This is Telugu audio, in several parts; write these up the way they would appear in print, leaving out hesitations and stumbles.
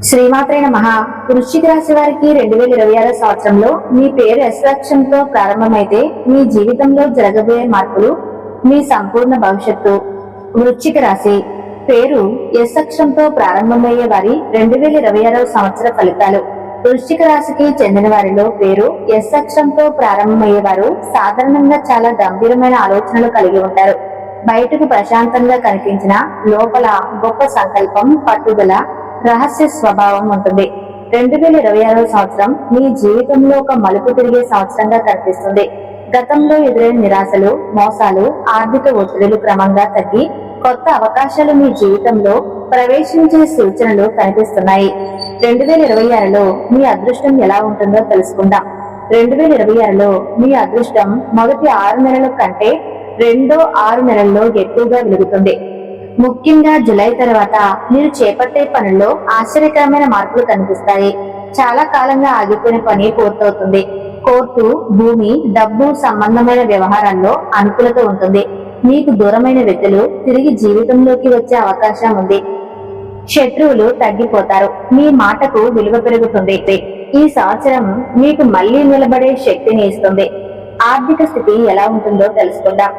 శ్రీమాత్రే నమః. వృశ్చిక రాశి వారికి 2026 సంవత్సరంలో మీ పేరు ఎస్ అక్షరంతో ప్రారంభమైతే మీ జీవితంలో జరగబోయే మార్పులు మీ సంపూర్ణ భవిష్యత్తు. వృశ్చిక రాశి పేరు ఎస్ అక్షరంతో ప్రారంభమయ్యే వారి 2026 సంవత్సర ఫలితాలు. వృశ్చిక రాశికి చెందిన వారిలో పేరు ఎస్ అక్షరంతో ప్రారంభమయ్యే వారు సాధారణంగా చాలా గంభీరమైన ఆలోచనలు కలిగి ఉంటారు. బయటకు ప్రశాంతంగా కనిపించిన లోపల గొప్ప సంకల్పం, పట్టుదల, రహస్య స్వభావం ఉంటుంది. 2026 సంవత్సరం మీ జీవితంలో ఒక మలుపు తిరిగే సంవత్సరంగా కనిపిస్తుంది. గతంలో ఎదురైన నిరాశలు, మోసాలు, ఆర్థిక ఒత్తిడులు క్రమంగా తగ్గి కొత్త అవకాశాలు మీ జీవితంలో ప్రవేశించే సూచనలు కనిపిస్తున్నాయి. 2026లో మీ అదృష్టం ఎలా ఉంటుందో తెలుసుకుందాం. 2026లో మీ అదృష్టం మొదటి 6 నెలల కంటే రెండో 6 నెలల్లో ఎక్కువగా వెలుగుతుంది. ముఖ్యంగా జూలై తర్వాత మీరు చేపట్టే పనుల్లో ఆశ్చర్యకరమైన మార్పులు కనిపిస్తాయి. చాలా కాలంగా ఆగిపోయిన పని పూర్తవుతుంది. కోర్టు, భూమి, డబ్బు సంబంధమైన వ్యవహారాల్లో అనుకూలత ఉంటుంది. మీకు దూరమైన వ్యక్తులు తిరిగి జీవితంలోకి వచ్చే అవకాశం ఉంది. శత్రువులు తగ్గిపోతారు. మీ మాటకు విలువ పెరుగుతుంది. ఈ సంవత్సరం మీకు మళ్లీ నిలబడే శక్తిని ఇస్తుంది. ఆర్థిక స్థితి ఎలా ఉంటుందో తెలుసుకుందాం.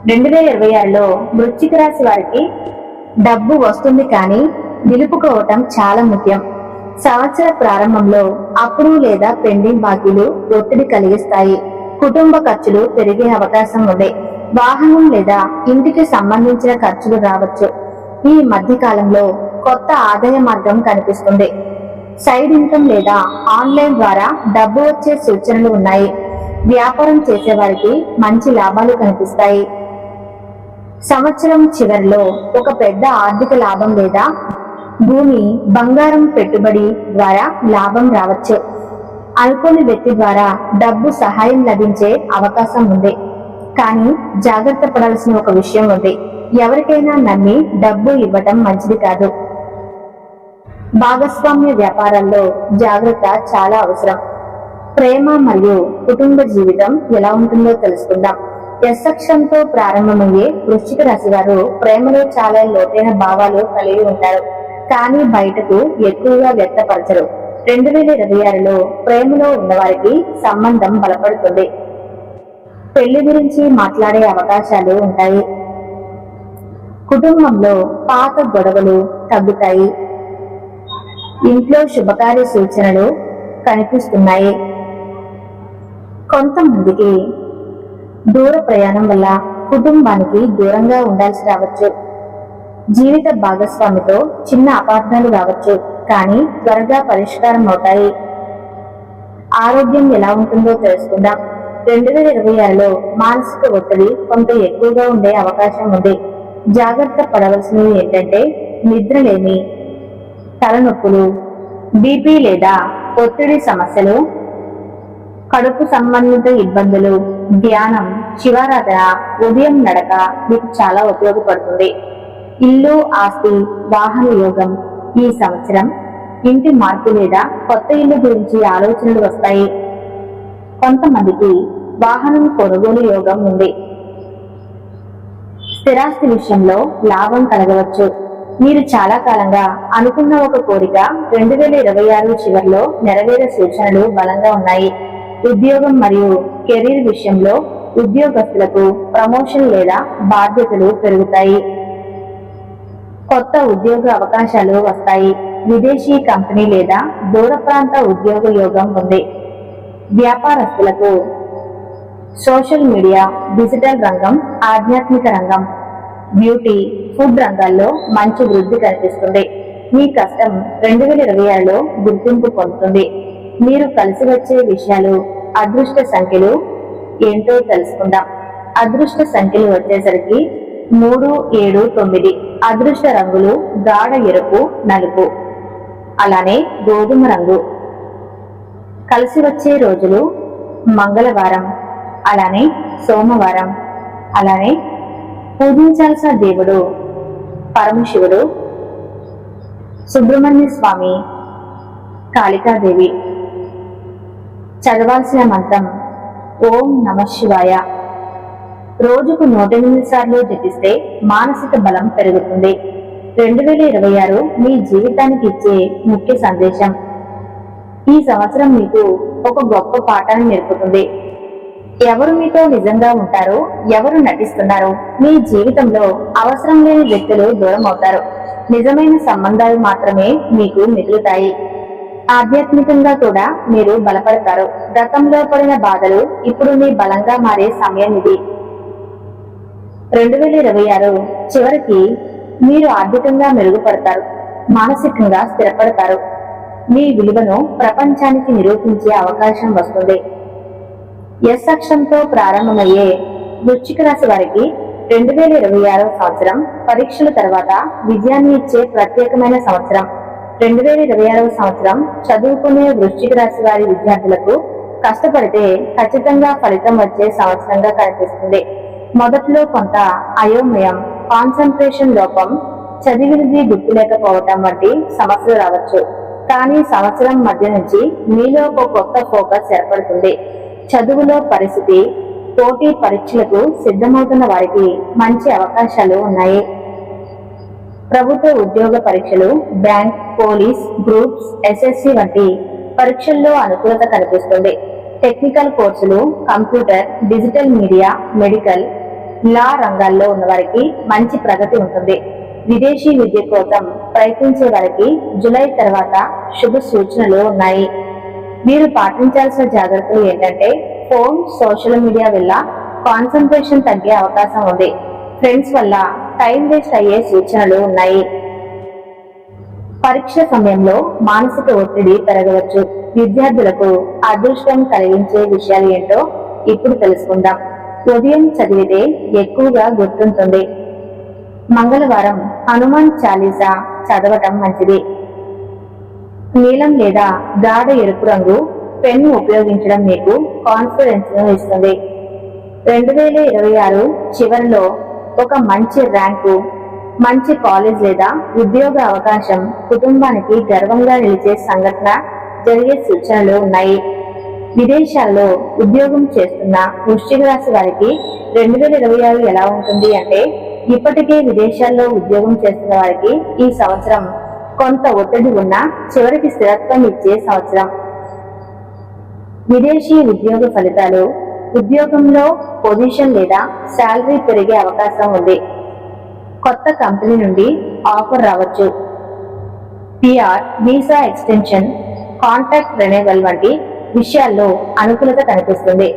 2026లో వృశ్చిక రాశి వారికి డబ్బు వస్తుంది, కానీ నిలుపుకోవటం చాలా ముఖ్యం. సంవత్సర ప్రారంభంలో అప్పులు లేదా పెండింగ్ బాకీలు ఒత్తిడి కలిగిస్తాయి. కుటుంబ ఖర్చులు పెరిగే అవకాశం ఉంది. వాహనం లేదా ఇంటికి సంబంధించిన ఖర్చులు రావచ్చు. ఈ మధ్య కాలంలో కొత్త ఆదాయ మార్గం కనిపిస్తుంది. సైడ్ ఇన్కమ్ లేదా ఆన్లైన్ ద్వారా డబ్బు వచ్చే సూచనలు ఉన్నాయి. వ్యాపారం చేసేవారికి మంచి లాభాలు కనిపిస్తాయి. సంవత్సరం చివరిలో ఒక పెద్ద ఆర్థిక లాభం లేదా భూమి, బంగారం పెట్టుబడి ద్వారా లాభం రావచ్చు. అనుకోని వ్యక్తి ద్వారా డబ్బు సహాయం లభించే అవకాశం ఉంది. కానీ జాగ్రత్త పడాల్సిన ఒక విషయం ఉంది. ఎవరికైనా నమ్మి డబ్బు ఇవ్వటం మంచిది కాదు. భాగస్వామ్య వ్యాపారాల్లో జాగ్రత్త చాలా అవసరం. ప్రేమ మరియు కుటుంబ జీవితం ఎలా ఉంటుందో తెలుసుకుందాం. ఎస్ అక్షరంతో ప్రారంభమయ్యే వృశ్చిక రాశి వారు ప్రేమలో చాలా లోతైన భావాలు కలిగి ఉంటారు, కానీ బయటకు ఎక్కువగా వ్యక్తపరచరు. 2026లో ప్రేమలో ఉన్నవారికి సంబంధం బలపడుతుంది. పెళ్లి గురించి మాట్లాడే అవకాశాలు ఉంటాయి. కుటుంబంలో పాత గొడవలు తగ్గుతాయి. ఇంట్లో శుభకార్య సూచనలు కనిపిస్తున్నాయి. కొంతమందికి దూర ప్రయాణం వల్ల కుటుంబానికి దూరంగా ఉండాల్సి రావచ్చు. జీవిత భాగస్వామితో చిన్న అపార్థాలు రావచ్చు, కానీ త్వరగా పరిష్కారం అవుతాయి. ఆరోగ్యం ఎలా ఉంటుందో తెలుసుకుందాం. 2026లో మానసిక ఒత్తిడి కొంత ఎక్కువగా ఉండే అవకాశం ఉంది. జాగ్రత్త పడవలసినవి ఏంటంటే నిద్రలేమి, తలనొప్పులు, బీపీ లేదా ఒత్తిడి సమస్యలు, కడుపు సంబంధిత ఇబ్బందులు, ధ్యానం, శివారాధన, ఉదయం నడక మీకు చాలా ఉపయోగపడుతుంది. ఇల్లు, ఆస్తి, వాహన యోగం. ఈ సంవత్సరం ఇంటి మార్పు లేదా కొత్త ఇల్లు గురించి ఆలోచనలు వస్తాయి. కొంతమందికి వాహనం కొనుగోలు యోగం ఉంది. స్థిరాస్తి విషయంలో లాభం కలగవచ్చు. మీరు చాలా కాలంగా అనుకున్న ఒక కోరిక 2026 చివరిలో నెరవేరే సూచనలు బలంగా ఉన్నాయి. ఉద్యోగం మరియు కెరీర్ విషయంలో ఉద్యోగస్తులకు ప్రమోషన్ లేదా బాధ్యతలు పెరుగుతాయి. కొత్త ఉద్యోగ అవకాశాలు వస్తాయి. విదేశీ కంపెనీ లేదా దూర ప్రాంత ఉద్యోగ యోగం ఉంది. వ్యాపారస్తులకు సోషల్ మీడియా, డిజిటల్ రంగం, ఆధ్యాత్మిక రంగం, బ్యూటీ, ఫుడ్ రంగాల్లో మంచి వృద్ధి కనిపిస్తుంది. మీ కష్టం 2026లో గుర్తింపు పొందుతుంది. మీరు కలిసి వచ్చే విషయాలు, అదృష్ట సంఖ్యలు ఏంటో తెలుసుకుందాం. అదృష్ట సంఖ్యలు వచ్చేసరికి 3, 7, 9. అదృష్ట రంగులు గాఢ ఎరుపు, నలుపు, అలానే గోధుమ రంగు. కలిసి వచ్చే రోజులు మంగళవారం, అలానే సోమవారం, అలానే పూజించాల్సిన దేవుడు పరమశివుడు, సుబ్రహ్మణ్య స్వామి, కాళికాదేవి. చదవాల్సిన మంత్రం ఓం నమః శివాయ. రోజుకు 108 సార్లు జపిస్తే మానసిక బలం పెరుగుతుంది. 2026 మీ జీవితానికి ఇచ్చే ముఖ్య సందేశం. ఈ సంవత్సరం మీకు ఒక గొప్ప పాఠాన్ని నేర్పుతుంది. ఎవరు మీతో నిజంగా ఉంటారో, ఎవరు నటిస్తున్నారో, మీ జీవితంలో అవసరం లేని వ్యక్తులు దూరం అవుతారు. నిజమైన సంబంధాలు మాత్రమే మీకు మిగులుతాయి. ఆధ్యాత్మికంగా కూడా మీరు బలపడతారు. గతంలో పడిన బాధలు ఇప్పుడు మీ బలంగా మారే సమయం ఇది. 2026 చివరికి మీరు ఆర్థికంగా మెరుగుపడతారు, మానసికంగా స్థిరపడతారు. మీ విలువను ప్రపంచానికి నిరూపించే అవకాశం వస్తుంది. ఎస్ అక్షరంతో ప్రారంభమయ్యే వృశ్చిక రాశి వారికి 2026 సంవత్సరం పరీక్షల తర్వాత విజయాన్ని ఇచ్చే ప్రత్యేకమైన సంవత్సరం. 2026 సంవత్సరం చదువుకునే వృశ్చిక రాశి వారి విద్యార్థులకు కష్టపడితే ఖచ్చితంగా ఫలితం వచ్చే సంవత్సరంగా కనిపిస్తుంది. మొదట్లో కొంత అయోమయం, కాన్సన్ట్రేషన్ లోపం, చదివినది గుర్తులేకపోవటం వంటి సమస్యలు రావచ్చు. కానీ సంవత్సరం మధ్య నుంచి మీలో ఒక కొత్త ఫోకస్ ఏర్పడుతుంది. చదువులో పరిస్థితి, పోటీ పరీక్షలకు సిద్ధమవుతున్న వారికి మంచి అవకాశాలు ఉన్నాయి. ప్రభుత్వ ఉద్యోగ పరీక్షలు, బ్యాంక్, పోలీస్, గ్రూప్స్, ఎస్ఎస్సి వంటి పరీక్షల్లో అనుకూలత కనిపిస్తుంది. టెక్నికల్ కోర్సులు, కంప్యూటర్, డిజిటల్ మీడియా, మెడికల్, లా రంగాల్లో ఉన్న వారికి మంచి ప్రగతి ఉంటుంది. విదేశీ విద్య కోసం ప్రయత్నించే వారికి జూలై తర్వాత శుభ సూచనలు ఉన్నాయి. మీరు పాటించాల్సిన జాగ్రత్తలు ఏంటంటే, ఫోన్, సోషల్ మీడియా వల్ల కాన్సన్ట్రేషన్ తగ్గే అవకాశం ఉంది. ఫ్రెండ్స్ వల్ల టైం వేస్ట్ అయ్యే సూచనలు ఉన్నాయి. పరీక్ష సమయంలో మానసిక ఒత్తిడి పెరగవచ్చు. విద్యార్థులకు అదృష్టం కలిగించే విషయాలు ఏంటో ఇప్పుడు తెలుసుకుందాం. ఉదయం చదివితే ఎక్కువగా గుర్తుంటుంది. మంగళవారం హనుమాన్ చాలీసా చదవటం మంచిది. నీలం లేదా గాఢ ఎరుపు రంగు పెన్ను ఉపయోగించడం మీకు కాన్ఫిడెన్స్ ను ఇస్తుంది. 2026 చివరిలో ఒక మంచి ర్యాంకు, మంచి కాలేజ్ లేదా ఉద్యోగ అవకాశం కుటుంబానికి గర్వంగా నిలిచే సంఘటన జరిగే సూచనలు ఉన్నాయి. విదేశాల్లో ఉద్యోగం చేస్తున్న వృశ్చిక రాశి వారికి 2026 ఎలా ఉంటుంది అంటే, ఇప్పటికే విదేశాల్లో ఉద్యోగం చేస్తున్న వారికి ఈ సంవత్సరం కొంత ఒత్తిడి ఉన్నా చివరికి స్థిరత్వం ఇచ్చే సంవత్సరం. విదేశీ ఉద్యోగ ఫలితాలు, ఉద్యోగంలో పొజిషన్ లేదా శాలరీ పెరిగే అవకాశం ఉంది. కొత్త కంపెనీ నుండి ఆఫర్ రావచ్చు. PR, visa extension, contract renewal వంటి విషయాల్లో అనుకూలత కనిపిస్తుంది.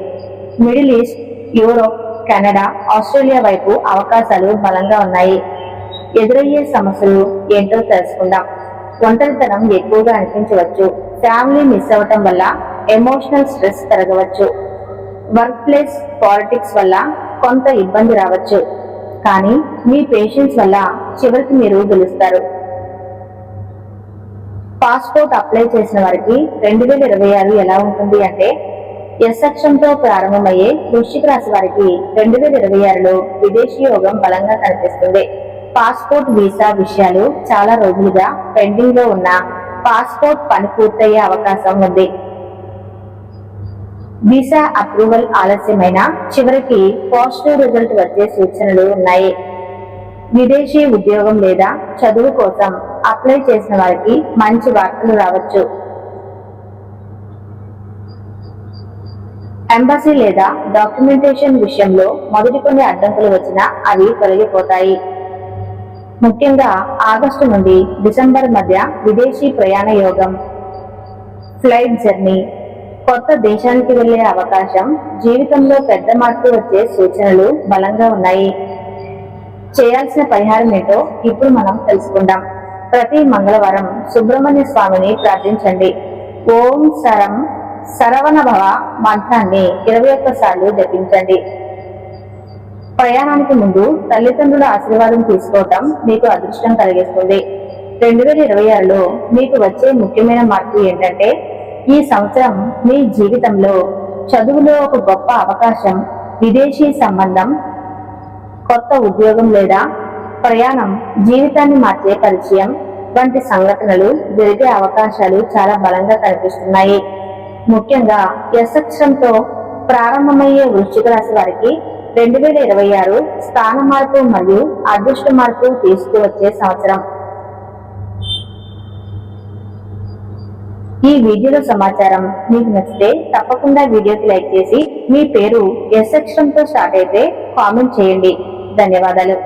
Middle east, Europe, Canada, Australia వైపు అవకాశాలు బలంగా ఉన్నాయి. ఎదురయ్యే సమస్యలు ఏంటో తెలుసుకుందాం. ఒంటరితనం ఎక్కువగా అనిపించవచ్చు. ఫ్యామిలీ మిస్ అవ్వటం వల్ల ఎమోషనల్ స్ట్రెస్ పెరగవచ్చు. వర్క్ ప్లేస్ పాలిటిక్స్ వల్ల కొంత ఇబ్బంది రావచ్చు. కానీ మీ పేషెన్స్ వల్ల చివరికి మీరు గెలుస్తారు. పాస్పోర్ట్ అప్లై చేసిన వారికి 2026 ఎలా ఉంటుంది అంటే, ఎస్ అక్షరంతో ప్రారంభమయ్యే వృశ్చిక రాశి వారికి 2026లో విదేశీ యోగం బలంగా కనిపిస్తుంది. పాస్పోర్ట్, వీసా విషయాలు చాలా రోజులుగా పెండింగ్ లో ఉన్న పాస్పోర్ట్ పని పూర్తయ్యే అవకాశం ఉంది. వీసా అప్రూవల్ ఆలస్యమైన చివరికి పాజిటివ్ రిజల్ట్ వచ్చే సూచనలు ఉన్నాయి. విదేశీ ఉద్యోగం లేదా చదువు కోసం అప్లై చేసిన వారికి మంచి వార్తలు రావచ్చు. ఎంబసీ లేదా డాక్యుమెంటేషన్ విషయంలో మొదటి కొన్ని అడ్డంకులు వచ్చినా అవి తొలగిపోతాయి. ముఖ్యంగా ఆగస్టు నుండి డిసెంబర్ మధ్య విదేశీ ప్రయాణ యోగం, ఫ్లైట్ జర్నీ, కొత్త దేశానికి వెళ్లే అవకాశం, జీవితంలో పెద్ద మార్పు వచ్చే సూచనలు బలంగా ఉన్నాయి. చేయాల్సిన పరిహారం ఏంటో ఇప్పుడు మనం తెలుసుకుందాం. ప్రతి మంగళవారం సుబ్రహ్మణ్య స్వామిని ప్రార్థించండి. ఓం శరం శరవణ భవ మంత్రాన్ని 21 సార్లు జపించండి. ప్రయాణానికి ముందు తల్లిదండ్రుల ఆశీర్వాదం తీసుకోవటం మీకు అదృష్టం కలిగిస్తుంది. 2026లో మీకు వచ్చే ముఖ్యమైన మార్పు ఏంటంటే, ఈ సంవత్సరం మీ జీవితంలో చదువులో ఒక గొప్ప అవకాశం, విదేశీ సంబంధం, కొత్త ఉద్యోగం లేదా ప్రయాణం, జీవితాన్ని మార్చే పరిచయం వంటి సంఘటనలు జరిగే అవకాశాలు చాలా బలంగా కనిపిస్తున్నాయి. ముఖ్యంగా ఎస్ అక్షరంతో ప్రారంభమయ్యే వృశ్చిక రాశి వారికి 2026 స్థాన మార్పు మరియు అదృష్ట మార్పు తీసుకువచ్చే సంవత్సరం. ఈ వీడియోలో సమాచారం మీకు నచ్చితే తప్పకుండా వీడియోకి లైక్ చేసి మీ పేరు ఎస్ అక్షరంతో స్టార్ట్ అయితే కామెంట్ చేయండి. ధన్యవాదాలు.